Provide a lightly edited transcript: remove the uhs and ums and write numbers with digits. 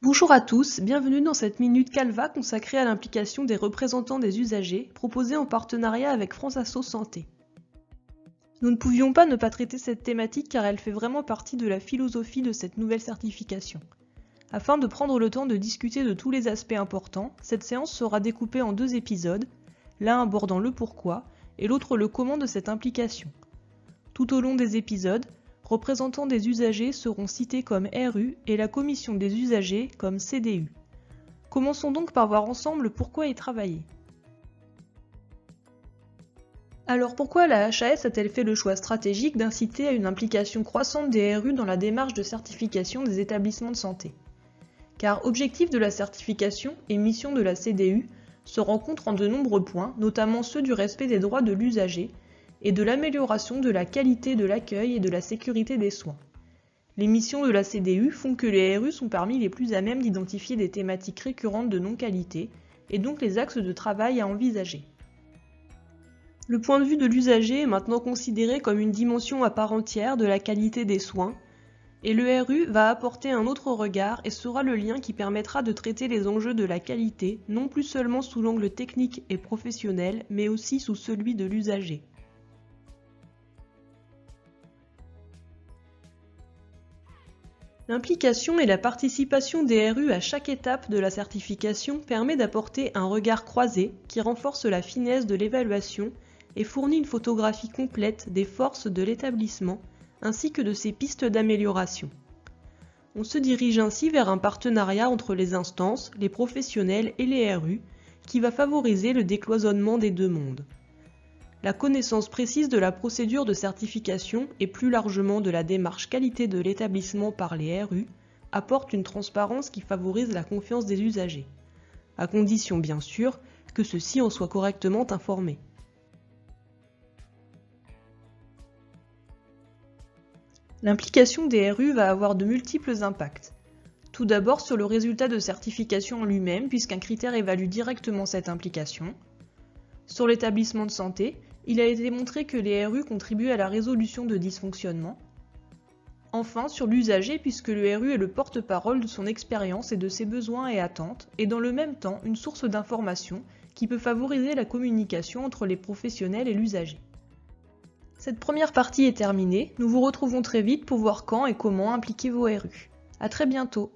Bonjour à tous, bienvenue dans cette Minute Calva consacrée à l'implication des représentants des usagers, proposée en partenariat avec France Asso Santé. Nous ne pouvions pas ne pas traiter cette thématique car elle fait vraiment partie de la philosophie de cette nouvelle certification. Afin de prendre le temps de discuter de tous les aspects importants, cette séance sera découpée en 2 épisodes, l'un abordant le pourquoi et l'autre le comment de cette implication. Tout au long des épisodes, représentants des usagers seront cités comme RU et la commission des usagers comme CDU. Commençons donc par voir ensemble pourquoi y travailler. Alors pourquoi la HAS a-t-elle fait le choix stratégique d'inciter à une implication croissante des RU dans la démarche de certification des établissements de santé? Car objectif de la certification et mission de la CDU se rencontrent en de nombreux points, notamment ceux du respect des droits de l'usager, et de l'amélioration de la qualité de l'accueil et de la sécurité des soins. Les missions de la CDU font que les RU sont parmi les plus à même d'identifier des thématiques récurrentes de non-qualité, et donc les axes de travail à envisager. Le point de vue de l'usager est maintenant considéré comme une dimension à part entière de la qualité des soins, et le RU va apporter un autre regard et sera le lien qui permettra de traiter les enjeux de la qualité, non plus seulement sous l'angle technique et professionnel, mais aussi sous celui de l'usager. L'implication et la participation des RU à chaque étape de la certification permet d'apporter un regard croisé qui renforce la finesse de l'évaluation et fournit une photographie complète des forces de l'établissement ainsi que de ses pistes d'amélioration. On se dirige ainsi vers un partenariat entre les instances, les professionnels et les RU qui va favoriser le décloisonnement des deux mondes. La connaissance précise de la procédure de certification et plus largement de la démarche qualité de l'établissement par les RU apporte une transparence qui favorise la confiance des usagers, à condition bien sûr que ceux-ci en soient correctement informés. L'implication des RU va avoir de multiples impacts. Tout d'abord sur le résultat de certification en lui-même, puisqu'un critère évalue directement cette implication. Sur l'établissement de santé, il a été montré que les RU contribuent à la résolution de dysfonctionnements. Enfin, sur l'usager, puisque le RU est le porte-parole de son expérience et de ses besoins et attentes, et dans le même temps une source d'information qui peut favoriser la communication entre les professionnels et l'usager. Cette première partie est terminée, nous vous retrouvons très vite pour voir quand et comment impliquer vos RU. À très bientôt.